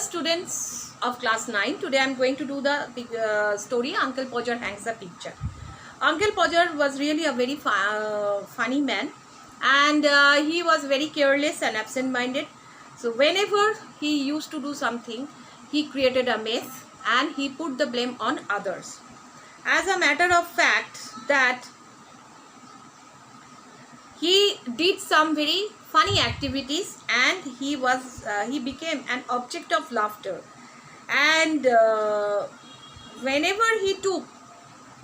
students of class 9. Today I am going to do the story Uncle Podger Hangs a Picture. Uncle Podger was really a very funny man, and he was very careless and absent-minded. So whenever he used to do something, he created a mess and he put the blame on others. As a matter of fact, that he did some very funny activities, and he became an object of laughter. And whenever he took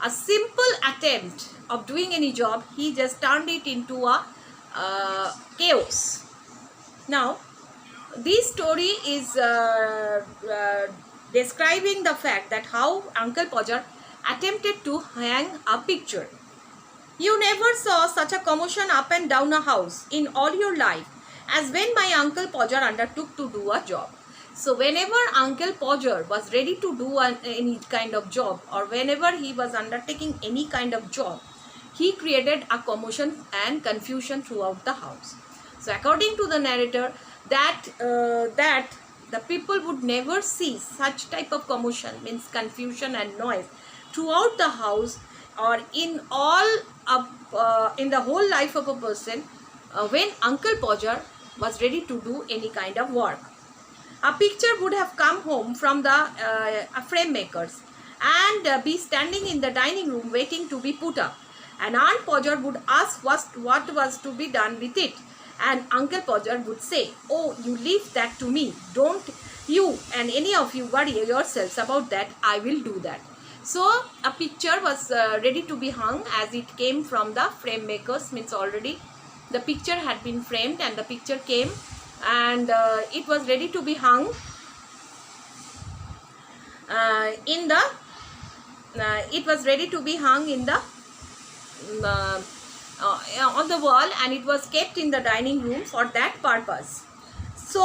a simple attempt of doing any job, he just turned it into a chaos. Now, this story is describing the fact that how Uncle Podger attempted to hang a picture. You never saw such a commotion up and down a house in all your life as when my Uncle Podger undertook to do a job. So whenever Uncle Podger was ready to do any kind of job, or whenever he was undertaking any kind of job, he created a commotion and confusion throughout the house. So according to the narrator, that the people would never see such type of commotion, means confusion and noise, throughout the house or in the whole life of a person when Uncle Podger was ready to do any kind of work. A picture would have come home from the frame makers and be standing in the dining room waiting to be put up. And Aunt Podger would ask what was to be done with it. And Uncle Podger would say, "Oh, you leave that to me. Don't you and any of you worry yourselves about that. I will do that." So a picture was ready to be hung as it came from the frame makers, means already the picture had been framed and the picture came, and it was ready to be hung on the wall, and it was kept in the dining room for that purpose. So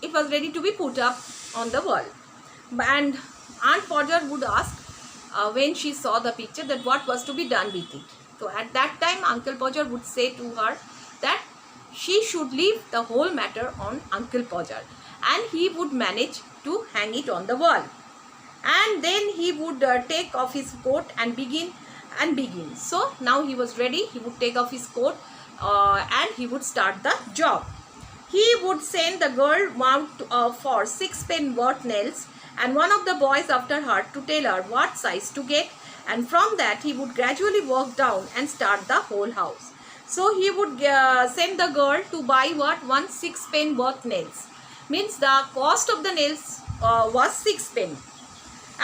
it was ready to be put up on the wall, and Aunt Podger would ask when she saw the picture that what was to be done with it. So at that time Uncle Podger would say to her that she should leave the whole matter on Uncle Podger, and he would manage to hang it on the wall. And then he would take off his coat and begin. So now he was ready. He would take off his coat and he would start the job. He would send the girl out for 6 pen worth nails and one of the boys after her to tell her what size to get, and from that he would gradually work down and start the whole house. So he would send the girl to buy 6 pen worth nails, means the cost of the nails was 6 pen,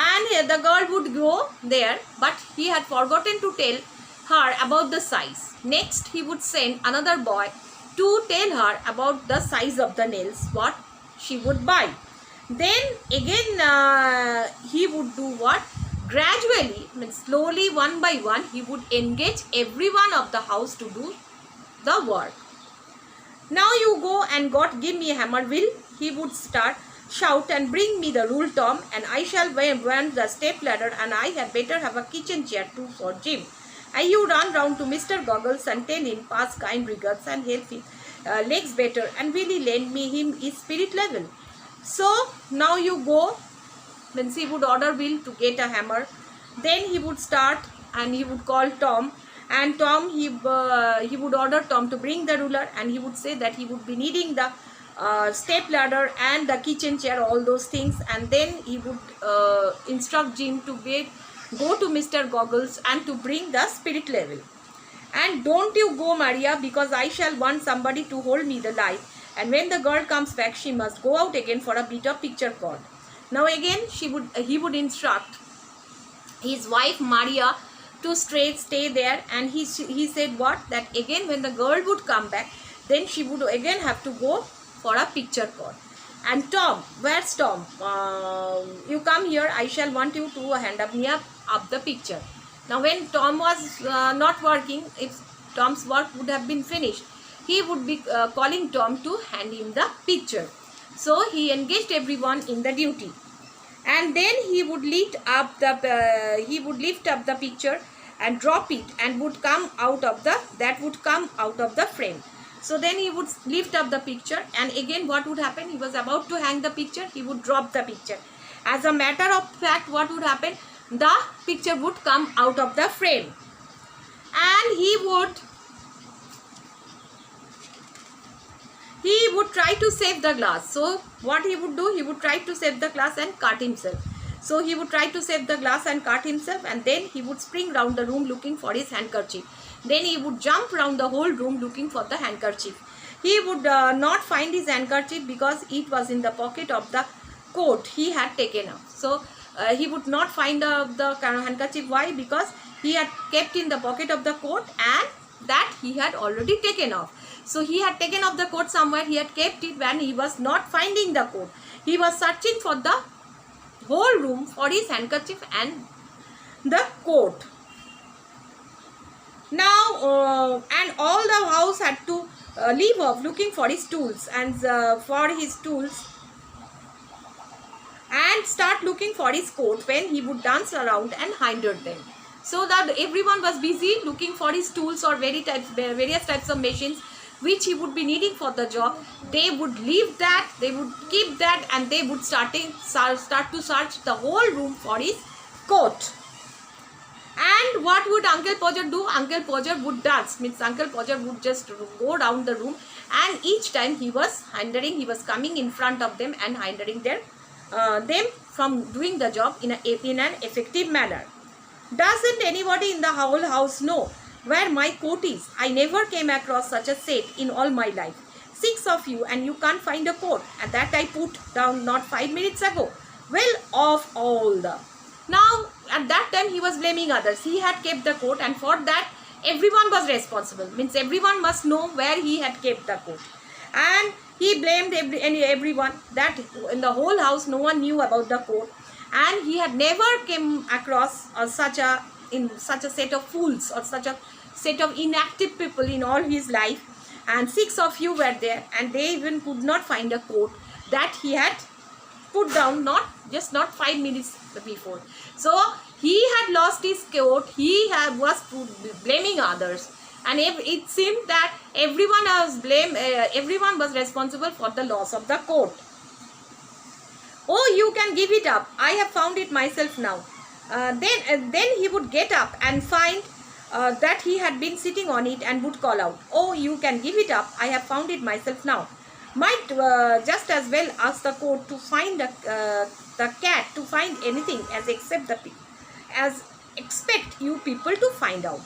and the girl would go there, but he had forgotten to tell her about the size. Next he would send another boy to tell her about the size of the nails what she would buy. Then again he would do what? Gradually, means slowly, one by one, he would engage everyone of the house to do the work. "Now you go and give me a hammer, Will," he would shout, "and bring me the rule, Tom, and I shall want the step ladder, and I had better have a kitchen chair too for Jim. And you run round to Mr. Goggles and tell him pass kind regards and help his legs better, and really lend me him his spirit level." So now you go. Then he would order Will to get a hammer. Then he would start and he would call Tom, and Tom, he would order Tom to bring the ruler, and he would say that he would be needing the step ladder and the kitchen chair, all those things. And then he would instruct Jim to go to Mr. Goggles and to bring the spirit level. "And don't you go, Maria, because I shall want somebody to hold me the light, and when the girl comes back she must go out again for a bit of picture cord." Now again he would instruct his wife Maria to stay there, and he said what? That again when the girl would come back, then she would again have to go for a picture cord. "And Tom, where's Tom? You come here, I shall want you to hand me up the picture." Now when Tom was not working, if Tom's work would have been finished, he would be calling Tom to hand him the picture. So he engaged everyone in the duty, and then he would lift up the picture and drop it, and would come out of the frame. So then he would lift up the picture, and again what would happen? He was about to hang the picture, he would drop the picture. As a matter of fact, what would happen? The picture would come out of the frame, and he would try to save the glass. So what he would do? He would try to save the glass and cut himself. So he would try to save the glass and cut himself, and then he would spring round the room looking for his handkerchief. Then he would jump round the whole room looking for the handkerchief. He would not find his handkerchief because it was in the pocket of the coat he had taken off. So he would not find the handkerchief. Why? Because he had kept in the pocket of the coat, and that he had already taken off. So he had taken off the coat somewhere, he had kept it when he was not finding the coat. He was searching for the whole room for his handkerchief and the coat. Now and all the house had to leave off looking for his tools and start looking for his coat, when he would dance around and hindered them. So that everyone was busy looking for his tools or various types of machines which he would be needing for the job. They would leave that, they would keep that, and they would start to search the whole room for his coat. And what would Uncle Podger do? Uncle Podger would dance. Means Uncle Podger would just go down the room, and each time he was coming in front of them and hindering them from doing the job in an effective manner. Doesn't anybody in the whole house know where my coat is? I never came across such a set in all my life. 6 of you, and you can't find a coat, and that I put down not 5 minutes ago. Well, of all the... Now, at that time, he was blaming others. He had kept the coat, and for that, everyone was responsible. Means everyone must know where he had kept the coat. And he blamed everyone, that in the whole house, no one knew about the coat. And he had never came across such a set of fools or such a set of inactive people in all his life. And 6 of you were there, and they even could not find a coat that he had put down not 5 minutes before. So he had lost his coat. He was blaming others, and it seemed that everyone was responsible for the loss of the coat. Oh, you can give it up. I have found it myself now. Then he would get up and find that he had been sitting on it, and would call out, "Oh, you can give it up. I have found it myself now." Might just as well ask the coat to find the cat to find anything as expect you people to find out.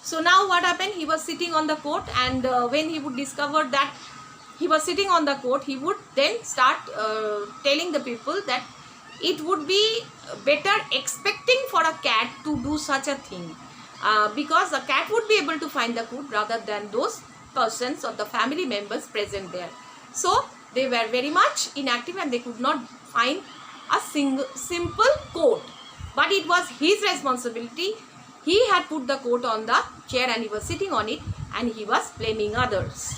So now what happened? He was sitting on the coat, and when he would discover that he was sitting on the coat, he would then start telling the people that it would be better expecting for a cat to do such a thing, because a cat would be able to find the coat rather than those persons or the family members present there. So they were very much inactive, and they could not find a simple coat. But it was his responsibility. He had put the coat on the chair, and he was sitting on it, and he was blaming others.